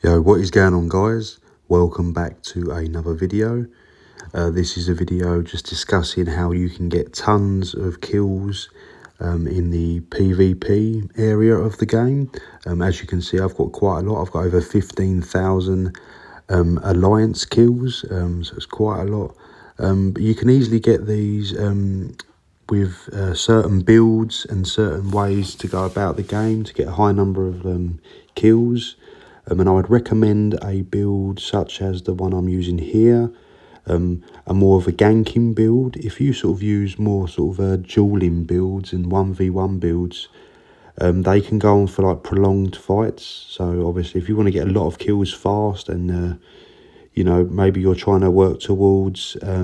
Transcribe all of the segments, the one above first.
Yo, what is going on, guys? Welcome back to another video. This is a video just discussing how you can get tons of kills in the PvP area of the game. As you can see, I've got quite a lot. I've got over 15,000 alliance kills, so it's quite a lot. But you can easily get these with certain builds and certain ways to go about the game to get a high number of kills. And I would recommend a build such as the one I'm using here, a more of a ganking build. If you sort of use more sort of dueling builds and 1v1 builds, they can go on for like prolonged fights. So obviously if you want to get a lot of kills fast and, you know, maybe you're trying to work towards like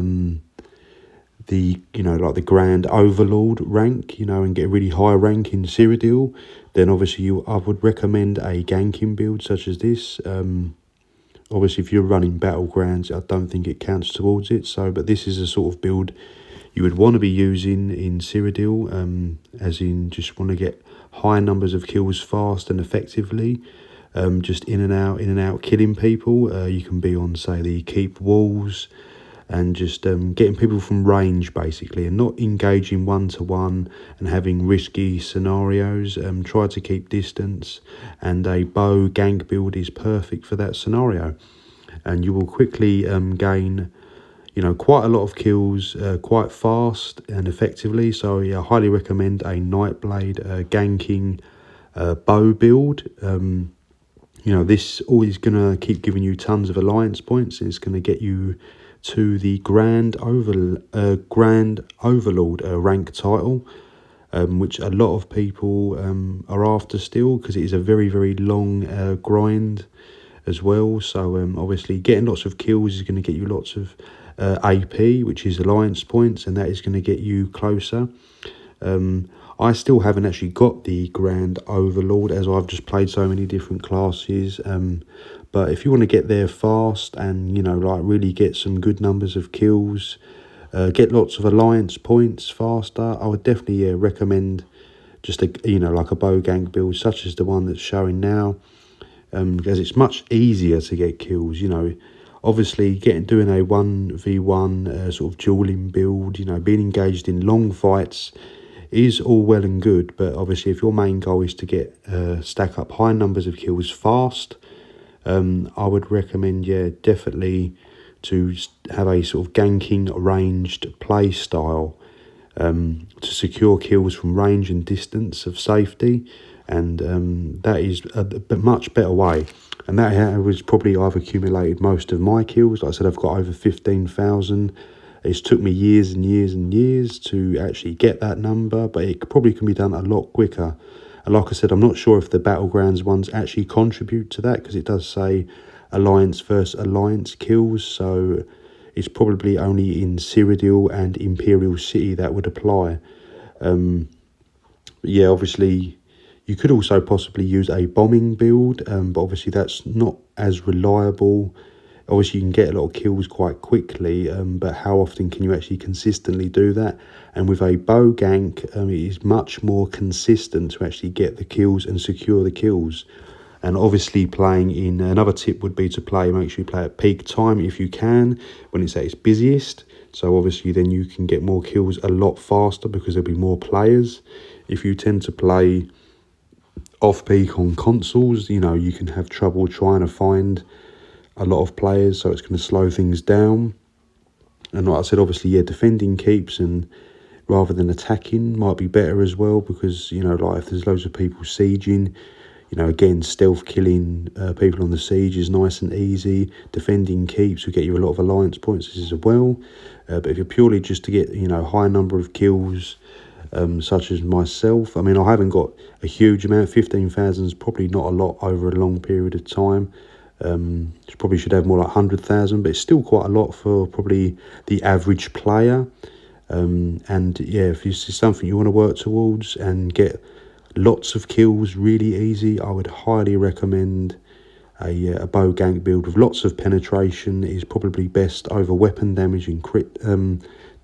the Grand Overlord rank, and get a really high rank in Cyrodiil, then obviously I would recommend a ganking build such as this. Obviously if you're running Battlegrounds, I don't think it counts towards it. But this is a sort of build you would want to be using in Cyrodiil, as in just want to get high numbers of kills fast and effectively. Just in and out killing people. You can be on, say, the keep walls, and just getting people from range basically, and not engaging one-to-one and having risky scenarios. Try to keep distance, and a bow gank build is perfect for that scenario, and you will quickly gain quite a lot of kills quite fast and effectively. So yeah, I highly recommend a Nightblade ganking bow build. This always gonna keep giving you tons of alliance points, and it's gonna get you to the Grand Overlord rank title, which a lot of people are after still, because it is a very, very long grind as well. So obviously getting lots of kills is going to get you lots of AP, which is alliance points, and that is going to get you closer. I still haven't actually got the Grand Overlord, as I've just played so many different classes. But if you want to get there fast and, like really get some good numbers of kills, get lots of alliance points faster, I would definitely recommend just like a bow gank build such as the one that's showing now, because it's much easier to get kills. Obviously doing a 1v1 sort of dueling build, being engaged in long fights is all well and good, but obviously if your main goal is to get stack up high numbers of kills fast, I would recommend, definitely to have a sort of ganking ranged play style, to secure kills from range and distance of safety, and that is a much better way. And that was probably I've accumulated most of my kills. Like I said, I've got over 15,000. It's took me years and years and years to actually get that number, but it probably can be done a lot quicker. And like I said, I'm not sure if the Battlegrounds ones actually contribute to that, because it does say Alliance versus Alliance kills, so it's probably only in Cyrodiil and Imperial City that would apply. Yeah, obviously you could also possibly use a bombing build, but obviously that's not as reliable. Obviously you can get a lot of kills quite quickly, but how often can you actually consistently do that? And with a bow gank, it is much more consistent to actually get the kills and secure the kills. And obviously playing in, another tip would be to make sure you play at peak time if you can, when it's at its busiest. So obviously then you can get more kills a lot faster because there'll be more players. If you tend to play off peak on consoles, you can have trouble trying to find a lot of players, so it's going to slow things down. And like I said, obviously, defending keeps and rather than attacking might be better as well, because like if there's loads of people sieging, again, stealth killing people on the siege is nice and easy. Defending keeps will get you a lot of alliance points as well. But if you're purely just to get high number of kills, such as myself, I mean, I haven't got a huge amount. 15,000 is probably not a lot over a long period of time. Probably should have more like 100,000, but it's still quite a lot for probably the average player. And yeah, if this is something you want to work towards and get lots of kills really easy, I would highly recommend a bow gank build with lots of penetration. Is probably best over weapon damage and crit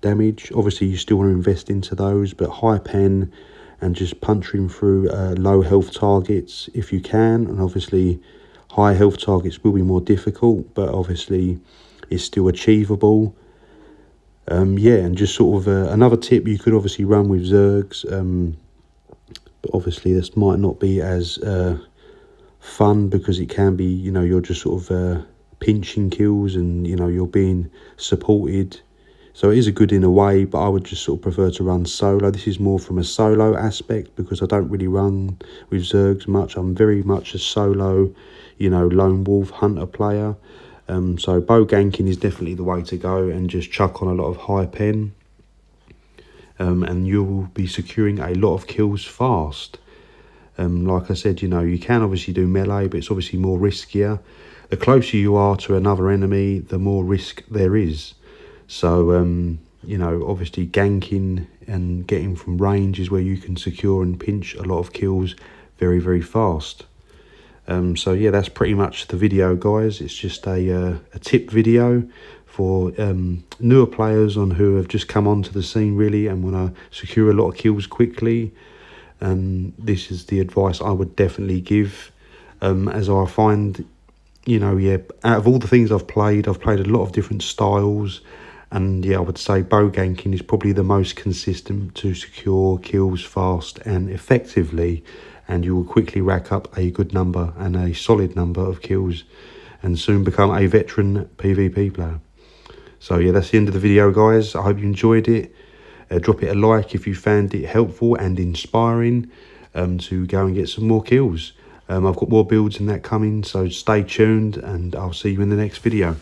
damage. Obviously you still want to invest into those, but high pen and just punching through low health targets if you can, and obviously high health targets will be more difficult, but obviously it's still achievable. Yeah, and just sort of another tip you could obviously run with Zergs, but obviously this might not be as fun, because it can be, you know, you're just sort of pinching kills, and you know you're being supported. So it is a good in a way, but I would just sort of prefer to run solo. This is more from a solo aspect, because I don't really run with Zergs much. I'm very much a solo, you know, lone wolf hunter player. So bow ganking is definitely the way to go, and just chuck on a lot of high pen, and you'll be securing a lot of kills fast. Like I said, you know, you can obviously do melee, but it's obviously more riskier. The closer you are to another enemy, the more risk there is. So, you know, obviously ganking and getting from range is where you can secure and pinch a lot of kills very, very fast. So yeah, that's pretty much the video, guys. It's just a tip video for newer players on who have just come onto the scene really and want to secure a lot of kills quickly. And this is the advice I would definitely give, as I find, you know, yeah, out of all the things I've played a lot of different styles, and yeah, I would say bow ganking is probably the most consistent to secure kills fast and effectively, and you will quickly rack up a good number and a solid number of kills and soon become a veteran PvP player. So yeah, that's the end of the video, guys. I hope you enjoyed it. Drop it a like if you found it helpful and inspiring, to go and get some more kills. I've got more builds in that coming, so stay tuned, and I'll see you in the next video.